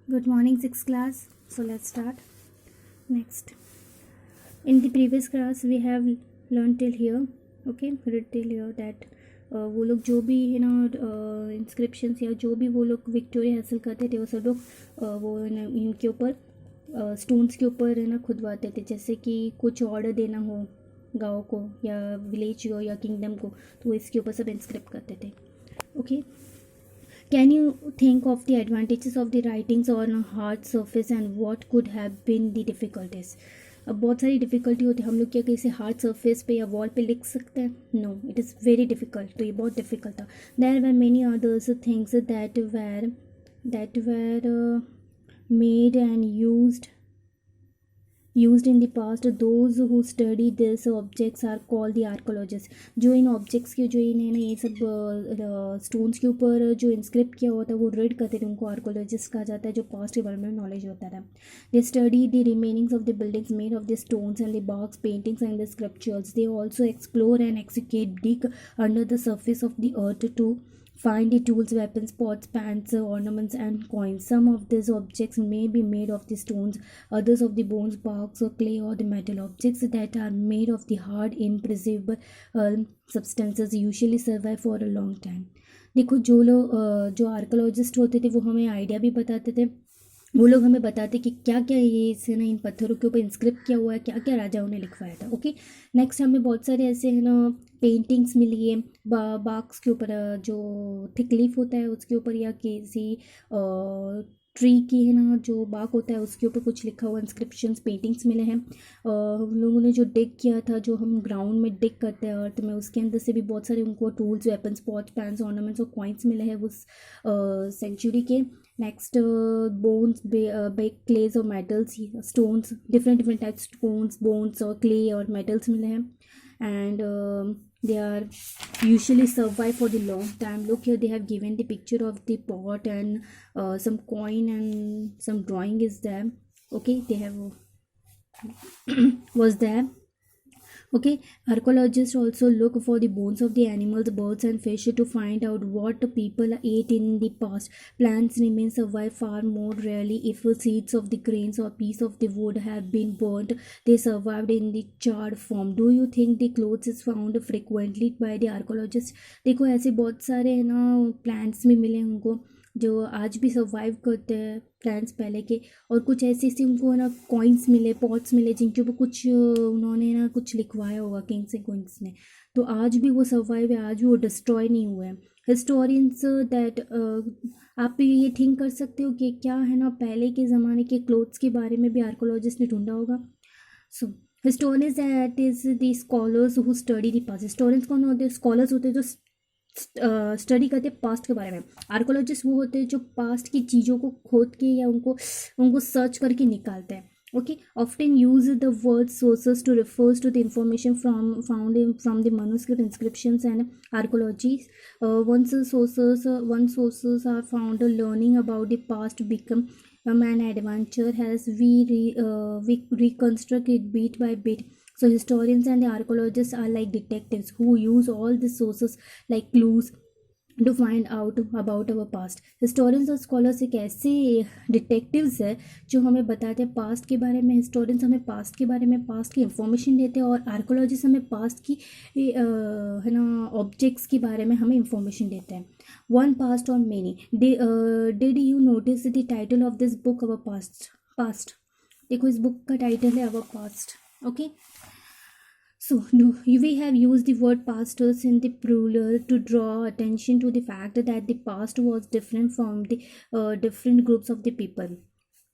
Good morning, sixth class. So let's start. Next, in the previous class, we have learned till here. Okay, read till here that वो लोग जो भी है ना inscriptions या जो भी वो लोग विक्टोरिया हासिल करते थे वो सब लोग वो है ना इनके ऊपर स्टोन्स के ऊपर है ना खुदवाते थे। जैसे कि कुछ ऑर्डर देना हो गाँव को या विलेज को या किंगडम को, तो वो इसके ऊपर सब इंस्क्रिप्ट करते थे। Okay, can you think of the advantages of the writings on a hard surface and what could have been the difficulties? अब बहुत सारी डिफ़िकल्टी होती है। हम लोग क्या किसी हार्ड सरफेस पे या वॉल पे लिख सकते हैं? No, it is very difficult. तो ये बहुत डिफ़िकल्ट था। There were many others things that were made and used in the past. Those who study these objects are called the archaeologists. जो इन ऑब्जेक्ट्स के जो इन्हें ना ये सब स्टोन्स के ऊपर जो इंस्क्रिप्ट किया होता है वो रीड करते थे, उनको आर्कोलॉजिस्ट कहा जाता है, जो पास्ट के बारे में नॉलेज होता था। They study the remainings of the buildings made of the stones and the box paintings and the sculptures. They also explore and excavate dig under the surface of the earth to find the tools, weapons, pots, pans, ornaments, and coins. Some of these objects may be made of the stones, others of the bones, barks, or clay, or the metal. Objects that are made of the hard, imperishable substances usually survive for a long time. देखो, जो archaeologist होते थे वो हमें idea भी बताते थे। वो लोग हमें बताते कि क्या क्या ये इससे ना इन पत्थरों के ऊपर इंस्क्रिप्ट किया हुआ है, क्या क्या राजाओं ने लिखवाया था। ओके, नेक्स्ट हमें बहुत सारे ऐसे है ना पेंटिंग्स मिली है बाक्स के ऊपर, जो थिक लीफ होता है उसके ऊपर, या किसी ट्री की है ना जो बाग होता है उसके ऊपर कुछ लिखा हुआ इंस्क्रिप्शंस पेंटिंग्स मिले हैं। हम लोगों ने जो डिग किया था, जो हम ग्राउंड में डिग करते हैं अर्थ में, उसके अंदर से भी बहुत सारे उनको tools, weapons, pots, pans, ornaments और कॉइन्स मिले हैं उस सेंचुरी के। नेक्स्ट, बोन्स, बेक क्लेज और metals, stones, different types stones, bones और क्ले और मेटल्स मिले हैं। And they are usually survive for the long time. Look here, they have given the picture of the pot and some coin and some drawing is there. Okay, they have was there. Okay, archaeologists also look for the bones of the animals, birds, and fish to find out what people ate in the past. Plants remains survive far more rarely. If seeds of the grains or piece of the wood have been burnt, they survived in the charred form. Do you think the clothes is found frequently by the archaeologists? देखो, ऐसे बहुत सारे है ना plants भी मिले उनको जो आज भी सर्वाइव करते हैं, प्लांट्स पहले के। और कुछ ऐसे ऐसे उनको ना कॉइन्स मिले, पॉट्स मिले जिनके ऊपर कुछ उन्होंने ना कुछ लिखवाया होगा किंग्स एंड क्वींस ने, तो आज भी वो सर्वाइव है, आज भी वो डिस्ट्रॉय नहीं हुए हैं। हिस्टोरियंस दैट आप ये थिंक कर सकते हो कि क्या है ना पहले के ज़माने के क्लोथ्स के बारे में भी आर्कोलॉजिस्ट ने ढूंढा होगा। So historians that is the scholars who study the past. Historians कौन होते हैं? स्कॉलर्स होते हैं जो स्टडी करते हैं पास्ट के बारे में। आर्कोलॉजिस्ट वो होते हैं जो पास्ट की चीज़ों को खोद के या उनको सर्च करके निकालते हैं। Okay, often use the word sources to refers to the information from the manuscript, inscriptions, and archaeologies. Once sources are found, learning about the past become an adventure as we reconstruct it bit by bit. So historians and the archaeologists are like detectives who use all the sources like clues to find out about our past. Historians और scholars एक ऐसे detectives है जो हमें बताते हैं past के बारे में। हिस्टोरियंस हमें पास्ट के बारे में, पास्ट की इंफॉर्मेशन देते हैं, और आर्कोलॉजिस्ट हमें पास्ट की है ना ऑब्जेक्ट्स के बारे में हमें इंफॉर्मेशन देते हैं। वन पास्ट और many. Did you notice the title of this book our past? देखो, इस बुक का टाइटल है अवर past. Okay, so we have used the word pastors in the plural to draw attention to the fact that the past was different from the different groups of the people.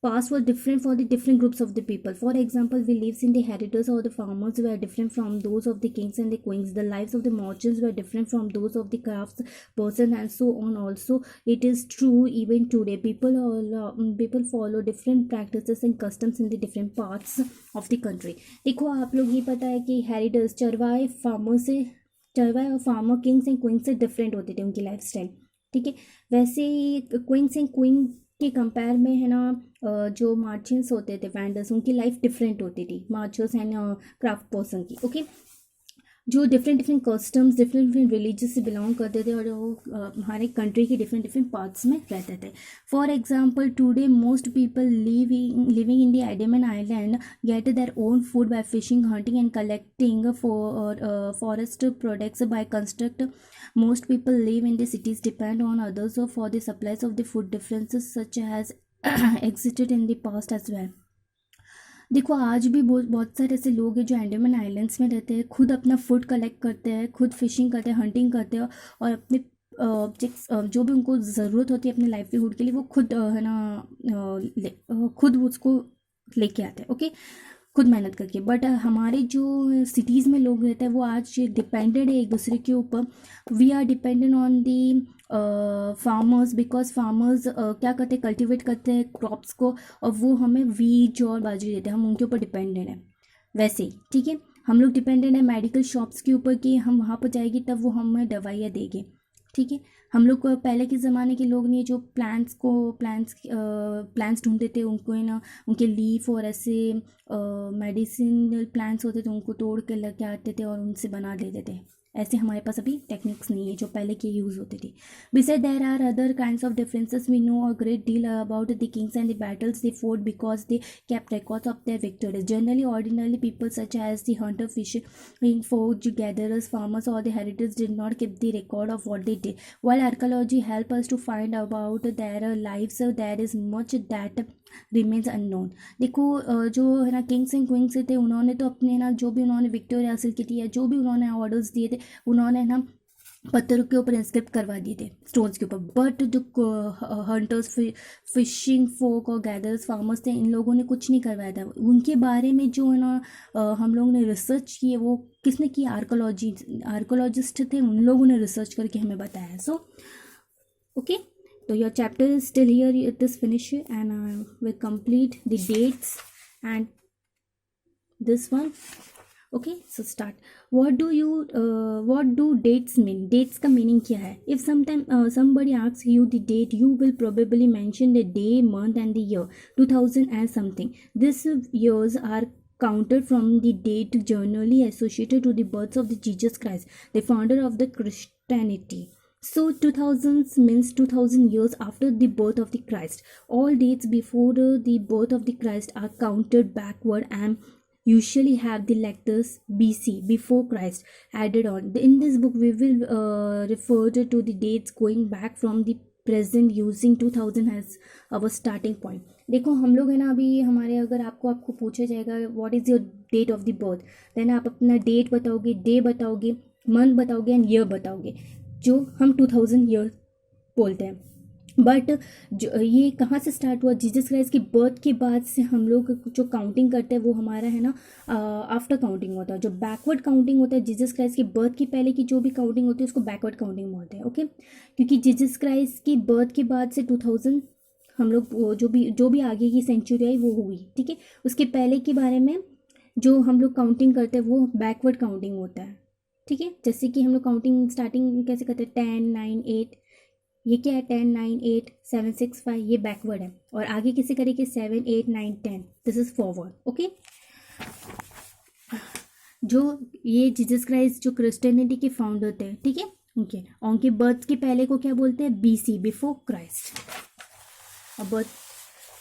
Past was different for the different groups of the people. For example, the lives in the heritors or the farmers were different from those of the kings and the queens. The lives of the merchants were different from those of the crafts person, and so on. Also, it is true even today. People follow different practices and customs in the different parts of the country. देखो, आप लोग ये पता है कि हेरिटर्स चरवाहे और farmer Kings and queen's से डिफरेंट होते थे उनकी लाइफ स्टाइल। ठीक है, वैसे ही क्वींस एंड क्वीन के कंपेयर में है ना जो मार्चेंट्स होते थे, वेंडर्स, उनकी लाइफ डिफरेंट होती थी, मार्चर्स एंड क्राफ्ट पर्सन की। ओके, जो different different customs, different different religious से बिलोंग करते थे और वो हमारे कंट्री के डिफरेंट डिफरेंट पार्ट्स में रहते थे. For example today most people living in the Andaman island get their own food by fishing, hunting and collecting forest products by construct. Most people live in the cities depend on others for the supplies of the food. Differences such has existed in the past as well. देखो आज भी बहुत बहुत सारे ऐसे लोग हैं जो अंडमान आइलैंड्स में रहते हैं, खुद अपना फूड कलेक्ट करते हैं, खुद फिशिंग करते हैं, हंटिंग करते हैं और अपने ऑब्जेक्ट्स जो भी उनको ज़रूरत होती है अपने लाइवलीहुड के लिए वो खुद है ना खुद उसको लेके आते हैं. ओके, खुद मेहनत करके. बट हमारे जो सिटीज़ में लोग रहते हैं वो आज डिपेंडेड है एक दूसरे के ऊपर. We are dependent on the farmers, because farmers क्या करते हैं, कल्टिवेट करते हैं क्रॉप्स को और वो हमें वीट और बाजरी देते हैं, हम उनके ऊपर डिपेंडेंट हैं. वैसे ही ठीक है, हम लोग डिपेंडेंट है मेडिकल शॉप्स के ऊपर कि हम वहाँ पर जाएंगे तब वो हमें दवाइयाँ देंगे. ठीक है, हम लोग को पहले के ज़माने के लोग नहीं जो प्लांट्स ढूंढते थे उनको है ना, उनके लीफ और ऐसे मेडिसिन प्लांट्स होते थे उनको तोड़ के लेके आते थे और उनसे बना देते थे. ऐसे हमारे पास अभी टेक्निक्स नहीं है जो पहले के यूज़ होती थी. Besides there are other kinds of differences. We know a great deal about the kings and the battles they fought because they kept records of their victories. Generally, ordinary people such as the hunter, fishing, forage gatherers, farmers, or the heritors did not keep the record of what they did. While archaeology help us to find about their lives, there is much that remains unknown. देखो जो है ना kings and queen's थे उन्होंने तो अपने ना जो भी उन्होंने विक्टोरिया हासिल की थी या जो भी उन्होंने ऑर्डर्स दिए थे उन्होंने ना पत्थरों के ऊपर इंस्क्रिप्ट करवा दिए थे, स्टोन्स के ऊपर. बट जो हंटर्स, फिशिंग फोक और गैदर्स, फार्मर्स थे, इन लोगों ने कुछ नहीं करवाया था. उनके बारे में जो है ना हम लोगों ने रिसर्च की है वो किसने की, आर्कोलॉजिस्ट थे, उन लोगों ने रिसर्च करके हमें बताया. So okay, so your chapter is still here, it is finished and will complete the dates and this one. Okay, so start. What do dates mean? Dates का meaning क्या है? If sometime somebody asks you the date, you will probably mention the day, month and the year 2000 and something. These years are counted from the date generally associated to the birth of the Jesus Christ, the founder of the Christianity. So 2000s means 2000 years after the birth of the Christ. All dates before the birth of the Christ are counted backward and usually have the letters BC, before Christ, added on. In this book we will refer to the dates going back from the present using 2000 as our starting point. देखो हम लोग है ना अभी हमारे अगर आपको पूछा जाएगा what is your date of the birth, then आप अपना डेट बताओगे, डे बताओगे, मंथ बताओगे एंड ईयर बताओगे, जो हम 2000 ईयर बोलते हैं. बट जो ये कहाँ से स्टार्ट हुआ, जीसस क्राइस्ट की बर्थ के बाद से हम लोग जो काउंटिंग करते हैं वो हमारा है ना आफ्टर काउंटिंग होता है. जो बैकवर्ड काउंटिंग होता है जीसस क्राइस्ट की बर्थ की पहले की जो भी काउंटिंग होती है उसको बैकवर्ड काउंटिंग बोलते हैं. ओके, क्योंकि जीसस क्राइस्ट की बर्थ के बाद से 2000 हम लोग जो भी आगे की सेंचुरी आई वो हुई. ठीक है, उसके पहले के बारे में जो हम लोग काउंटिंग करते हैं वो बैकवर्ड काउंटिंग होता है. ठीक है, जैसे कि हम लोग काउंटिंग स्टार्टिंग कैसे करते हैं 10 9 8, ये क्या है 10 9 8 7 6 5, ये बैकवर्ड है. और आगे कैसे करेंगे 7 8 9 10, दिस इज फॉरवर्ड. ओके, जो ये जीसस क्राइस्ट जो क्रिश्चियनिटी के फाउंडर थे, ठीक है, उनके बर्थ के पहले को क्या बोलते हैं, BC, बिफोर क्राइस्ट. और बर्थ,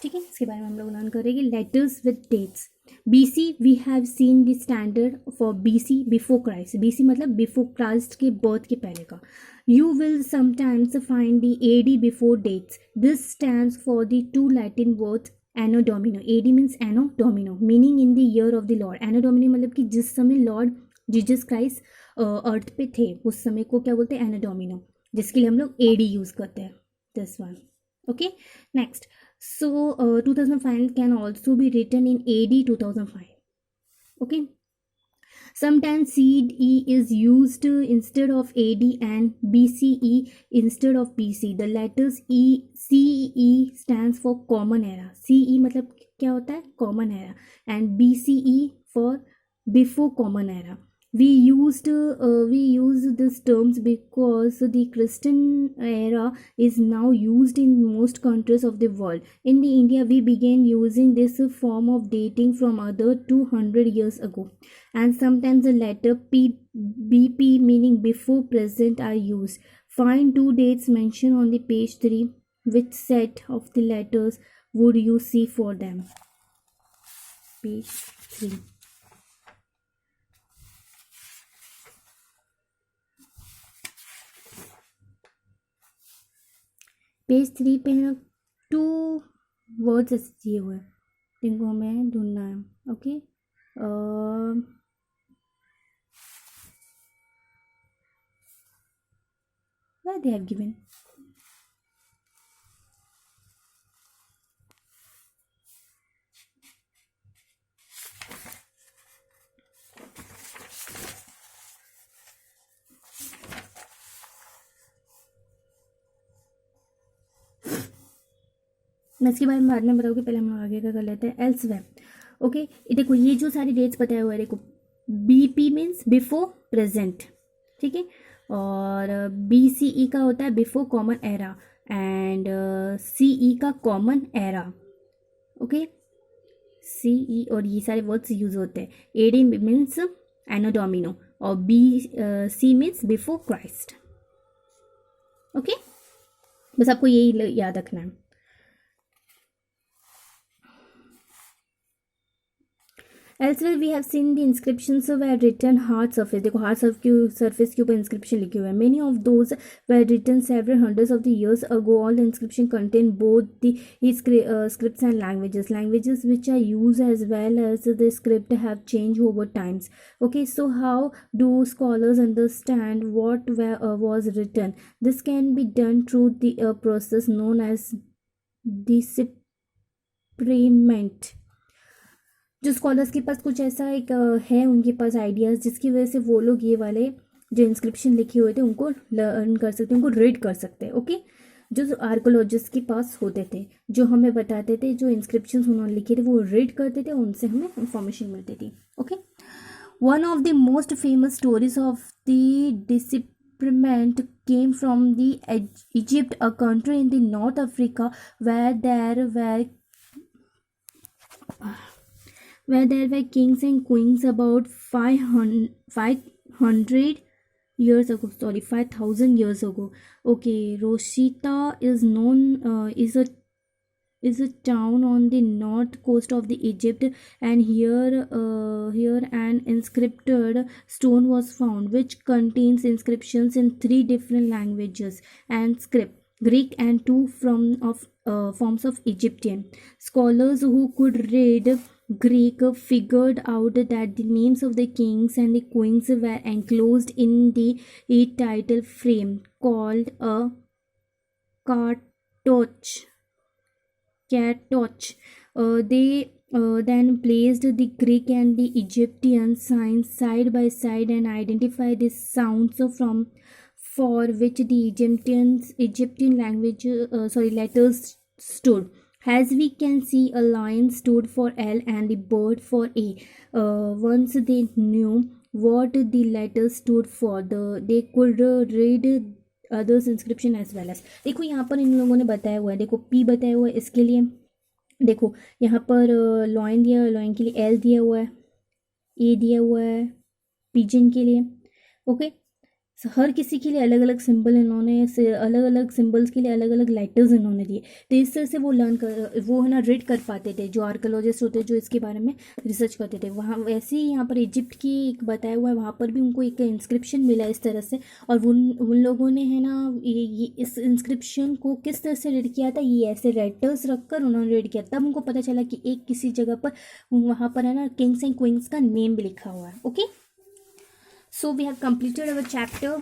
ठीक है, इसके बारे में हम लोग लर्न करेंगे. Letters with dates. BC we have seen the standard for BC, before Christ. BC मतलब बिफोर क्राइस्ट के बर्थ के पहले का. You will sometimes find the AD before dates. This stands for the two Latin words Anno Domini. AD means Anno Domini, meaning in the year of the Lord. Anno Domini मतलब कि जिस समय Lord Jesus Christ अर्थ पे थे उस समय को क्या बोलते हैं, Anno Domini, जिसके लिए हम लोग AD यूज़ करते हैं. This one. Okay, next. So 2005 can also be written in AD 2005. Okay. Sometimes CE is used instead of AD and BCE instead of BC. The letters CE stands for common era. CE मतलब क्या होता है, common era, and BCE for before common era. We use these terms because the Christian era is now used in most countries of the world. In the India, we began using this form of dating from other 200 years ago, and sometimes the letter BP, meaning before present, are used. Find two dates mentioned on the page 3. Which set of the letters would you see for them? Page 3. Page 3 पे है 2 words दिए हुए हैं, जिनको हमें ढूंढना है. Okay, where they have given. मैं इसके बारे में बाद में बताऊँगी, पहले हम लोग आगे का कर लेते हैं. एल्सवेयर. ओके, देखो ये जो सारी डेट्स बताए हुए हैं, देखो बीपी मीन्स बिफोर प्रेजेंट, ठीक है, और बीसीई का होता है before common era, and CE का कॉमन एरा. ओके, सीई और ये सारे वर्ड्स यूज होते हैं. एडी मीन्स एनो डोमिनो, और B C means before Christ. Okay, बस आपको यही याद रखना है. Elsewhere we have seen the inscriptions were written hard surface. देखो hard surface के ऊपर inscription लिखे हुए हैं. Many of those were written several hundreds of the years ago. All the inscription contain both the scripts and languages. Languages which are used as well as the script have changed over times. Okay, so how do scholars understand what was written? This can be done through the process known as decipherment. जो scholars के पास कुछ ऐसा एक है, उनके पास ideas, जिसकी वजह से वो लोग ये वाले जो इंस्क्रिप्शन लिखे हुए थे उनको लर्न कर सकते हैं, उनको रीड कर सकते हैं. ओके, जो आर्कोलॉजिस्ट के पास होते थे, जो हमें बताते थे, जो इंस्क्रिप्शन उन्होंने लिखे थे वो रीड करते थे, उनसे हमें इंफॉर्मेशन मिलती थी. Okay, one of the most famous stories of the decipherment came from the Egypt, a country in the north Africa where there were kings and queens about 500 years ago. 5,000 years ago. Okay, Rosetta is known is a town on the north coast of the Egypt, and here an inscripted stone was found which contains inscriptions in 3 different languages and script: Greek and 2 forms of Egyptian. Scholars who could read Greek figured out that the names of the kings and the queens were enclosed in the title frame called a cartouche. They then placed the Greek and the Egyptian signs side by side and identified the sounds for which the Egyptian letters stood. As we can see, a lion stood for L and the bird for A. Once they knew what the letters stood for, they could read others inscription as well as. देखो यहाँ पर इन लोगों ने बताया हुआ है, देखो P बताया हुआ है इसके लिए, देखो यहाँ पर लॉयन दिया हुआ है, लॉयन के लिए L दिया हुआ है, A दिया हुआ है पिजन के लिए. ओके, हर किसी के लिए अलग अलग सिंबल इन्होंने, अलग अलग सिंबल्स के लिए अलग अलग लेटर्स इन्होंने दिए. तो इस तरह से वो वो है ना रीड कर पाते थे, जो आर्कोलॉजिस्ट होते जो इसके बारे में रिसर्च करते थे. वहाँ वैसे ही यहाँ पर इजिप्ट की एक बताया हुआ है, वहाँ पर भी उनको एक इंस्क्रिप्शन मिला इस तरह से, और उन लोगों ने है ना ये इस इंस्क्रिप्शन को किस तरह से रीड किया था, ये ऐसे लेटर्स रख कर उन्होंने रीड किया. तब उनको पता चला कि एक किसी जगह पर वहाँ पर है ना किंग्स एंड क्वींस का नेम भी लिखा हुआ है. Okay, so we have completed our chapter.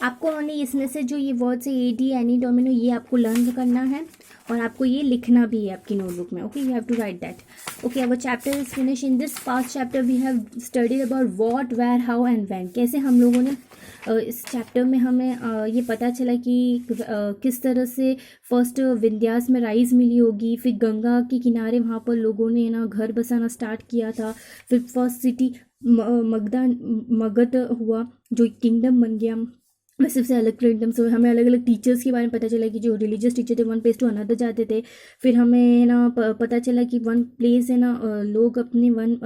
आपको उन्होंने इसमें से जो ये वर्ड्स है एडी, एनी, डोमिनो, ये आपको लर्न करना है और आपको ये लिखना भी है आपकी नोटबुक में. Okay, you have to write that. Okay, our chapter is finish. In this past chapter we have studied about what, where, how and when. कैसे हम लोगों ने इस चैप्टर में हमें ये पता चला कि किस तरह से फर्स्ट विंध्यास में राइज मिली होगी, फिर गंगा के किनारे वहाँ पर लोगों ने ना घर बसाना स्टार्ट किया था, फिर फर्स्ट सिटी मगध हुआ जो किंगडम बन गया। वैसे से अलग किंगडम्स हुए, हमें अलग अलग टीचर्स के बारे में पता चला कि जो रिलीजियस टीचर थे वन प्लेस टू अनदर जाते थे। फिर हमें ना पता चला कि वन प्लेस है ना लोग अपने वन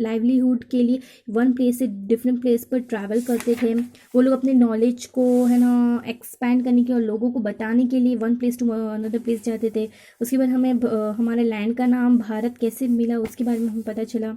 लाइवलीहुड के लिए वन प्लेस से डिफरेंट प्लेस पर ट्रैवल करते थे। वो लोग अपने नॉलेज को है ना एक्सपैंड करने के और लोगों को बताने के लिए one place to another place जाते थे। उसके बाद हमें हमारे लैंड का नाम भारत कैसे मिला उसके बारे में हमें पता चला।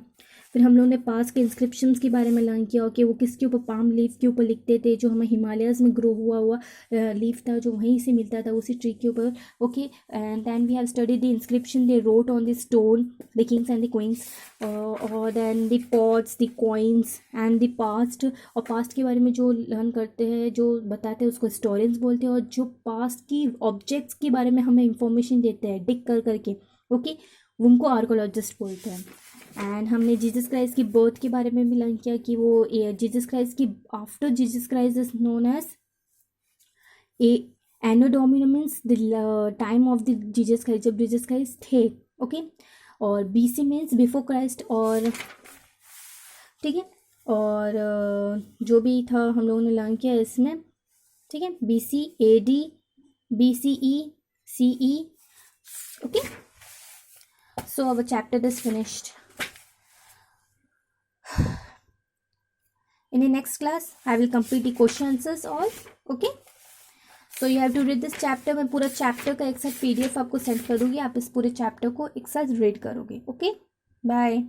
फिर हम लोगों ने पास के इंस्क्रिप्शंस के बारे में लर्न किया कि वो किसके ऊपर पाम लीफ के ऊपर लिखते थे, जो हमें हिमालयस में ग्रो हुआ लीफ था जो वहीं से मिलता था उसी ट्री के ऊपर। Okay, and then we have studied the inscription they wrote on the stone, the kings and the queens, और then the pots, the coins and the past. और पास्ट के बारे में जो लर्न करते हैं, जो बताते हैं उसको हिस्टोरियंस बोलते हैं, और जो पास्ट की ऑब्जेक्ट्स के बारे में हमें इंफॉर्मेशन देते हैं डिग कर करके, ओके, उनको आर्कोलॉजिस्ट बोलते हैं। एंड हमने जीसस क्राइस्ट की बर्थ के बारे में भी लर्न किया कि वो जीसस क्राइस्ट की after Jesus Christ is known as A anno domini means the time of the Jesus Christ, जब जीसस क्राइस्ट थे, ओके। और बीसी मीन्स बिफोर क्राइस्ट, और ठीक है, और जो भी था हम लोगों ने लर्न किया इसमें, ठीक है, BC AD BCE CE, okay, so our chapter is finished. In the next class I will complete the question answers all, okay, so you have to read this chapter. मैं पूरा चैप्टर का एक साथ PDF आपको send कर दूँगी, आप इस पूरे चैप्टर को एक साथ रीड करोगे, ओके, बाय।